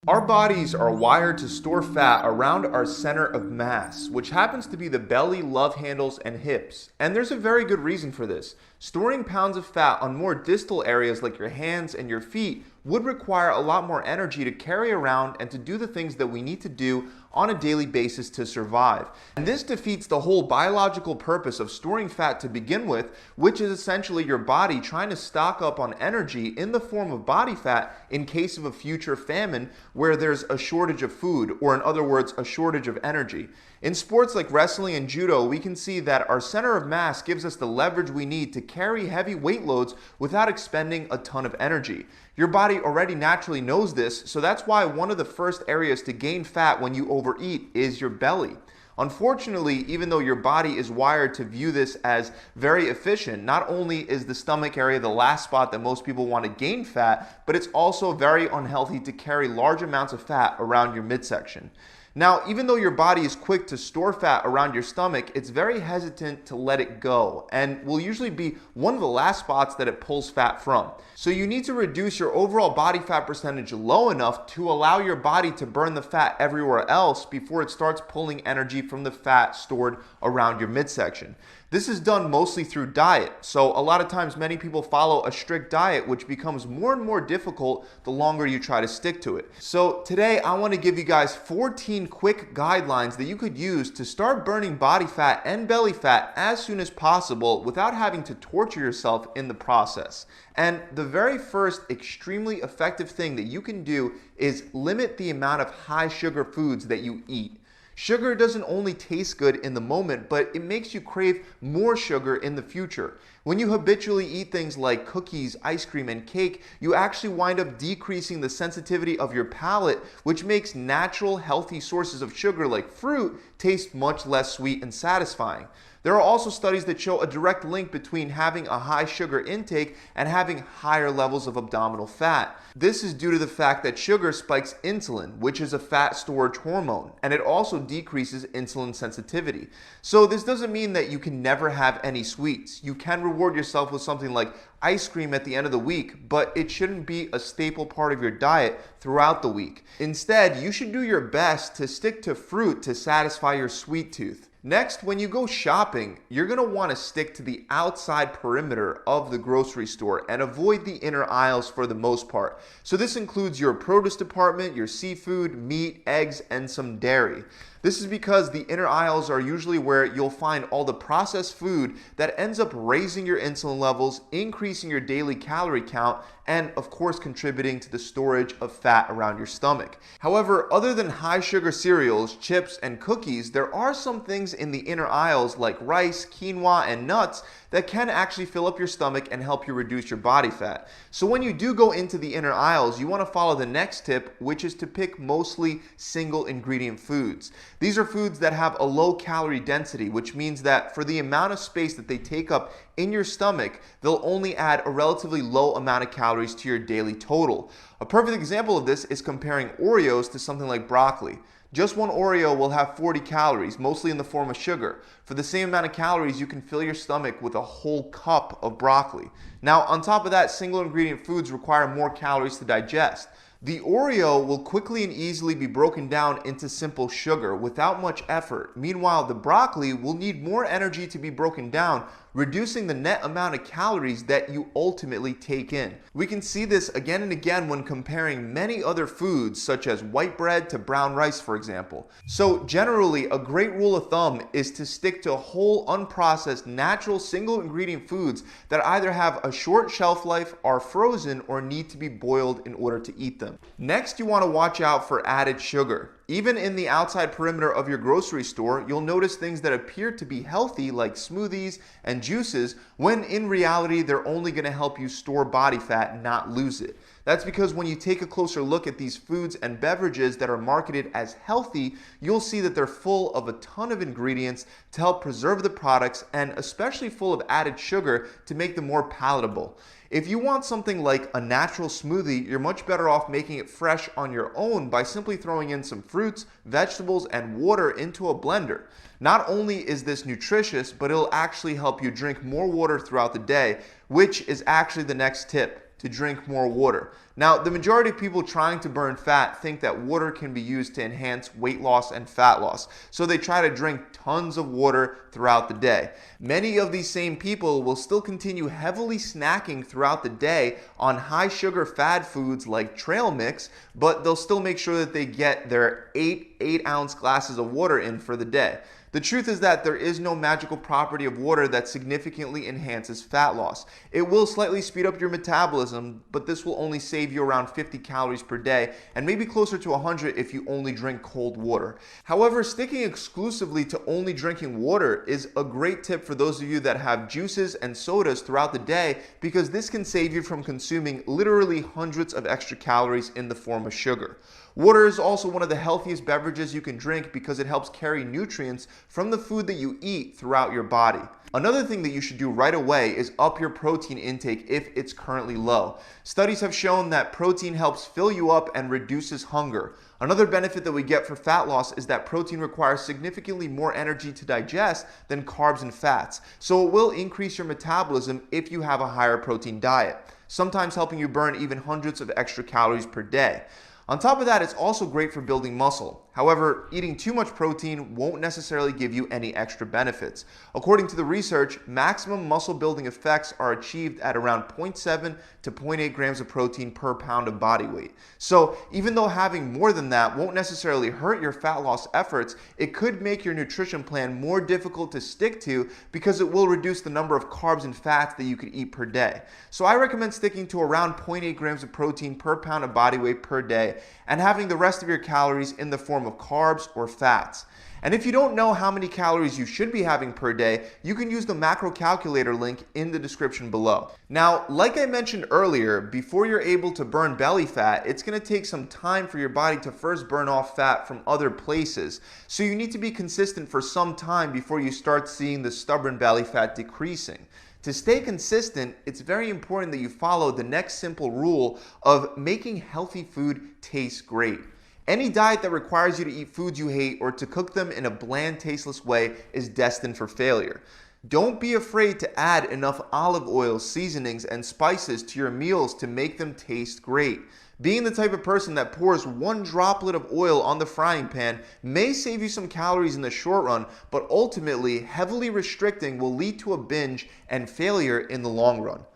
Our bodies are wired to store fat around our center of mass, which happens to be the belly, love handles, and hips. And there's a very good reason for this. Storing pounds of fat on more distal areas like your hands and your feet would require a lot more energy to carry around and to do the things that we need to do on a daily basis to survive. And this defeats the whole biological purpose of storing fat to begin with, which is essentially your body trying to stock up on energy in the form of body fat in case of a future famine where there's a shortage of food, or in other words, a shortage of energy. In sports like wrestling and judo, we can see that our center of mass gives us the leverage we need to carry heavy weight loads without expending a ton of energy. Your body already naturally knows this, so that's why one of the first areas to gain fat when you overeat is your belly. Unfortunately, even though your body is wired to view this as very efficient, not only is the stomach area the last spot that most people want to gain fat, but it's also very unhealthy to carry large amounts of fat around your midsection. Now, even though your body is quick to store fat around your stomach, it's very hesitant to let it go and will usually be one of the last spots that it pulls fat from. So you need to reduce your overall body fat percentage low enough to allow your body to burn the fat everywhere else before it starts pulling energy from the fat stored around your midsection. This is done mostly through diet. So a lot of times many people follow a strict diet, which becomes more and more difficult the longer you try to stick to it. So today I want to give you guys 14 quick guidelines that you could use to start burning body fat and belly fat as soon as possible without having to torture yourself in the process. And the very first extremely effective thing that you can do is limit the amount of high sugar foods that you eat. Sugar doesn't only taste good in the moment, but it makes you crave more sugar in the future. When you habitually eat things like cookies, ice cream, and cake, you actually wind up decreasing the sensitivity of your palate, which makes natural, healthy sources of sugar like fruit taste much less sweet and satisfying. There are also studies that show a direct link between having a high sugar intake and having higher levels of abdominal fat. This is due to the fact that sugar spikes insulin, which is a fat storage hormone, and it also decreases insulin sensitivity. So this doesn't mean that you can never have any sweets. You can reward yourself with something like ice cream at the end of the week, but it shouldn't be a staple part of your diet throughout the week. Instead, you should do your best to stick to fruit to satisfy your sweet tooth. Next, when you go shopping, you're going to want to stick to the outside perimeter of the grocery store and avoid the inner aisles for the most part. So this includes your produce department, your seafood, meat, eggs, and some dairy. This is because the inner aisles are usually where you'll find all the processed food that ends up raising your insulin levels, increasing your daily calorie count, and of course contributing to the storage of fat around your stomach. However, other than high sugar cereals, chips, and cookies, there are some things in the inner aisles like rice, quinoa, and nuts that can actually fill up your stomach and help you reduce your body fat. So when you do go into the inner aisles, you want to follow the next tip, which is to pick mostly single ingredient foods. These are foods that have a low calorie density, which means that for the amount of space that they take up in your stomach, they'll only add a relatively low amount of calories to your daily total. A perfect example of this is comparing Oreos to something like broccoli. Just one Oreo will have 40 calories, mostly in the form of sugar. For the same amount of calories, you can fill your stomach with a whole cup of broccoli. Now, on top of that, single ingredient foods require more calories to digest. The Oreo will quickly and easily be broken down into simple sugar without much effort. Meanwhile, the broccoli will need more energy to be broken down, reducing the net amount of calories that you ultimately take in. We can see this again and again when comparing many other foods such as white bread to brown rice, for example. So generally, a great rule of thumb is to stick to whole, unprocessed, natural, single ingredient foods that either have a short shelf life, are frozen, or need to be boiled in order to eat them. Next, you want to watch out for added sugar. Even in the outside perimeter of your grocery store, you'll notice things that appear to be healthy like smoothies and juices, when in reality they're only going to help you store body fat, not lose it. That's because when you take a closer look at these foods and beverages that are marketed as healthy, you'll see that they're full of a ton of ingredients to help preserve the products, and especially full of added sugar to make them more palatable. If you want something like a natural smoothie, you're much better off making it fresh on your own by simply throwing in some fruits, vegetables, and water into a blender. Not only is this nutritious, but it'll actually help you drink more water throughout the day, which is actually the next tip, to drink more water. Now, the majority of people trying to burn fat think that water can be used to enhance weight loss and fat loss, so they try to drink tons of water throughout the day. Many of these same people will still continue heavily snacking throughout the day on high sugar fad foods like trail mix, but they'll still make sure that they get their 8-ounce glasses of water in for the day. The truth is that there is no magical property of water that significantly enhances fat loss. It will slightly speed up your metabolism, but this will only save you around 50 calories per day and maybe closer to 100 if you only drink cold water. However, sticking exclusively to only drinking water is a great tip for those of you that have juices and sodas throughout the day, because this can save you from consuming literally hundreds of extra calories in the form of sugar. Water is also one of the healthiest beverages you can drink because it helps carry nutrients from the food that you eat throughout your body. Another thing that you should do right away is up your protein intake if it's currently low. Studies have shown that protein helps fill you up and reduces hunger. Another benefit that we get for fat loss is that protein requires significantly more energy to digest than carbs and fats, so it will increase your metabolism if you have a higher protein diet, sometimes helping you burn even hundreds of extra calories per day. On top of that, it's also great for building muscle. However, eating too much protein won't necessarily give you any extra benefits. According to the research, maximum muscle building effects are achieved at around 0.7 to 0.8 grams of protein per pound of body weight. So even though having more than that won't necessarily hurt your fat loss efforts, it could make your nutrition plan more difficult to stick to because it will reduce the number of carbs and fats that you could eat per day. So I recommend sticking to around 0.8 grams of protein per pound of body weight per day and having the rest of your calories in the form of carbs or fats. And if you don't know how many calories you should be having per day, you can use the macro calculator link in the description below. Now, like I mentioned earlier, before you're able to burn belly fat, it's going to take some time for your body to first burn off fat from other places. So you need to be consistent for some time before you start seeing the stubborn belly fat decreasing. To stay consistent, it's very important that you follow the next simple rule of making healthy food taste great. Any diet that requires you to eat foods you hate or to cook them in a bland, tasteless way is destined for failure. Don't be afraid to add enough olive oil, seasonings, and spices to your meals to make them taste great. Being the type of person that pours one droplet of oil on the frying pan may save you some calories in the short run, but ultimately, heavily restricting will lead to a binge and failure in the long run.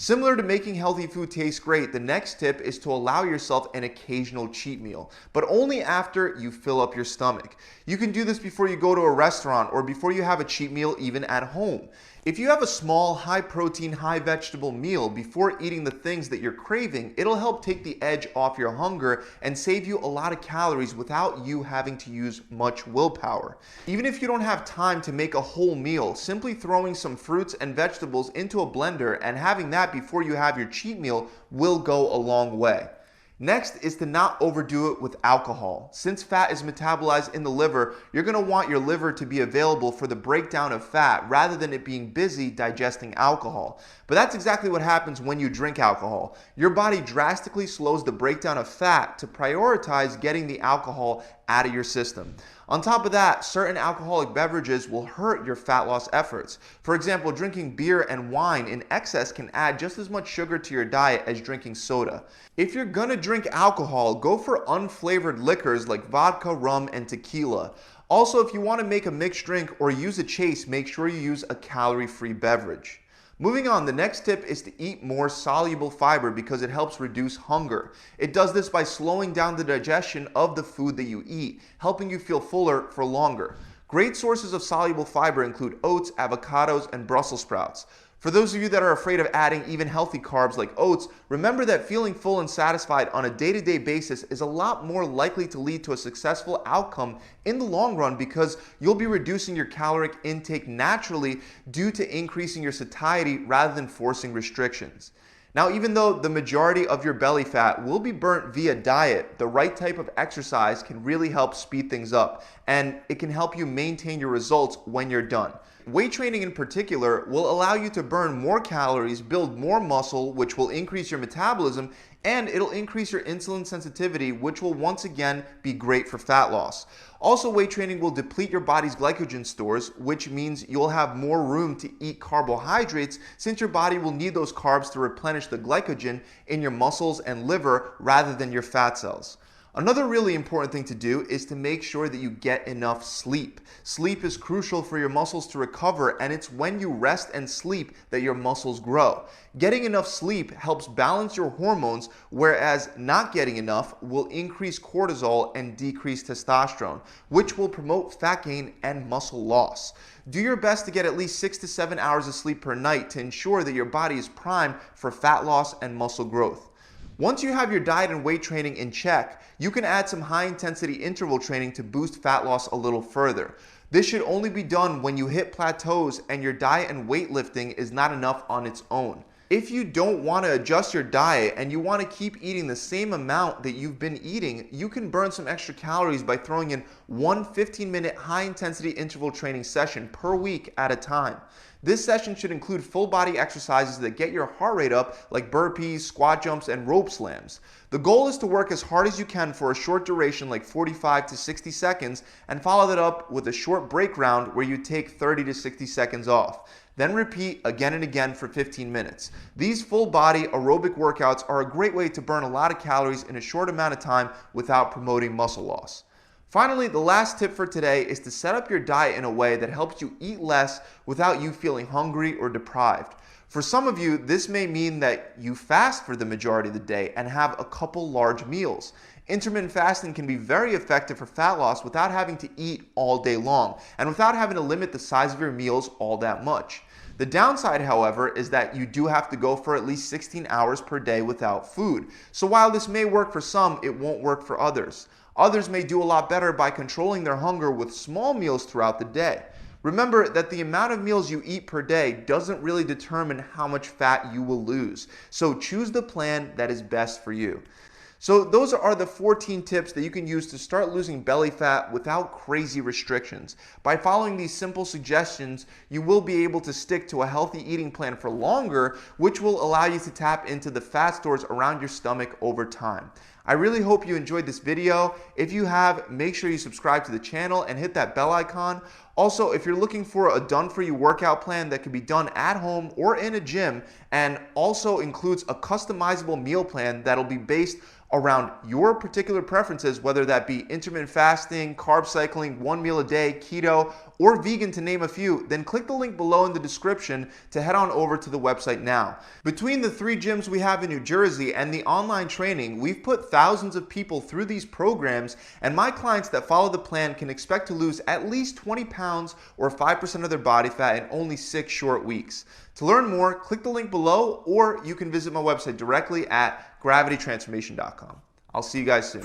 Similar to making healthy food taste great, the next tip is to allow yourself an occasional cheat meal, but only after you fill up your stomach. You can do this before you go to a restaurant or before you have a cheat meal even at home. If you have a small, high protein, high vegetable meal before eating the things that you're craving, it'll help take the edge off your hunger and save you a lot of calories without you having to use much willpower. Even if you don't have time to make a whole meal, simply throwing some fruits and vegetables into a blender and having that before you have your cheat meal will go a long way. Next is to not overdo it with alcohol. Since fat is metabolized in the liver, you're going to want your liver to be available for the breakdown of fat rather than it being busy digesting alcohol. But that's exactly what happens when you drink alcohol. Your body drastically slows the breakdown of fat to prioritize getting the alcohol out of your system. On top of that, certain alcoholic beverages will hurt your fat loss efforts. For example, drinking beer and wine in excess can add just as much sugar to your diet as drinking soda. If you're gonna drink alcohol, go for unflavored liquors like vodka, rum, and tequila. Also, if you want to make a mixed drink or use a chase, make sure you use a calorie-free beverage. Moving on, the next tip is to eat more soluble fiber because it helps reduce hunger. It does this by slowing down the digestion of the food that you eat, helping you feel fuller for longer. Great sources of soluble fiber include oats, avocados, and Brussels sprouts. For those of you that are afraid of adding even healthy carbs like oats, remember that feeling full and satisfied on a day-to-day basis is a lot more likely to lead to a successful outcome in the long run because you'll be reducing your caloric intake naturally due to increasing your satiety rather than forcing restrictions. Now, even though the majority of your belly fat will be burnt via diet, the right type of exercise can really help speed things up, and it can help you maintain your results when you're done. weight training in particular will allow you to burn more calories, build more muscle, which will increase your metabolism, and it'll increase your insulin sensitivity, which will once again be great for fat loss. Also, weight training will deplete your body's glycogen stores, which means you'll have more room to eat carbohydrates since your body will need those carbs to replenish the glycogen in your muscles and liver rather than your fat cells. Another really important thing to do is to make sure that you get enough sleep. Sleep is crucial for your muscles to recover, and it's when you rest and sleep that your muscles grow. Getting enough sleep helps balance your hormones, whereas not getting enough will increase cortisol and decrease testosterone, which will promote fat gain and muscle loss. Do your best to get at least 6 to 7 hours of sleep per night to ensure that your body is primed for fat loss and muscle growth. Once you have your diet and weight training in check, you can add some high-intensity interval training to boost fat loss a little further. This should only be done when you hit plateaus and your diet and weightlifting is not enough on its own. If you don't want to adjust your diet and you want to keep eating the same amount that you've been eating, you can burn some extra calories by throwing in one 15-minute high-intensity interval training session per week at a time. This session should include full body exercises that get your heart rate up, like burpees, squat jumps, and rope slams. The goal is to work as hard as you can for a short duration like 45 to 60 seconds and follow that up with a short break round where you take 30 to 60 seconds off. Then repeat again and again for 15 minutes. These full body aerobic workouts are a great way to burn a lot of calories in a short amount of time without promoting muscle loss. Finally, the last tip for today is to set up your diet in a way that helps you eat less without you feeling hungry or deprived. For some of you, this may mean that you fast for the majority of the day and have a couple large meals. Intermittent fasting can be very effective for fat loss without having to eat all day long and without having to limit the size of your meals all that much. The downside, however, is that you do have to go for at least 16 hours per day without food. So while this may work for some, it won't work for others. Others may do a lot better by controlling their hunger with small meals throughout the day. Remember that the amount of meals you eat per day doesn't really determine how much fat you will lose. So choose the plan that is best for you. So those are the 14 tips that you can use to start losing belly fat without crazy restrictions. By following these simple suggestions, you will be able to stick to a healthy eating plan for longer, which will allow you to tap into the fat stores around your stomach over time. I really hope you enjoyed this video. If you have, make sure you subscribe to the channel and hit that bell icon. Also, if you're looking for a done-for-you workout plan that can be done at home or in a gym and also includes a customizable meal plan that'll be based around your particular preferences, whether that be intermittent fasting, carb cycling, one meal a day, keto, or vegan to name a few, then click the link below in the description to head on over to the website now. Between the 3 gyms we have in New Jersey and the online training, we've put thousands of people through these programs, and my clients that follow the plan can expect to lose at least 20 pounds or 5% of their body fat in only 6 short weeks. To learn more, click the link below, or you can visit my website directly at gravitytransformation.com. I'll see you guys soon.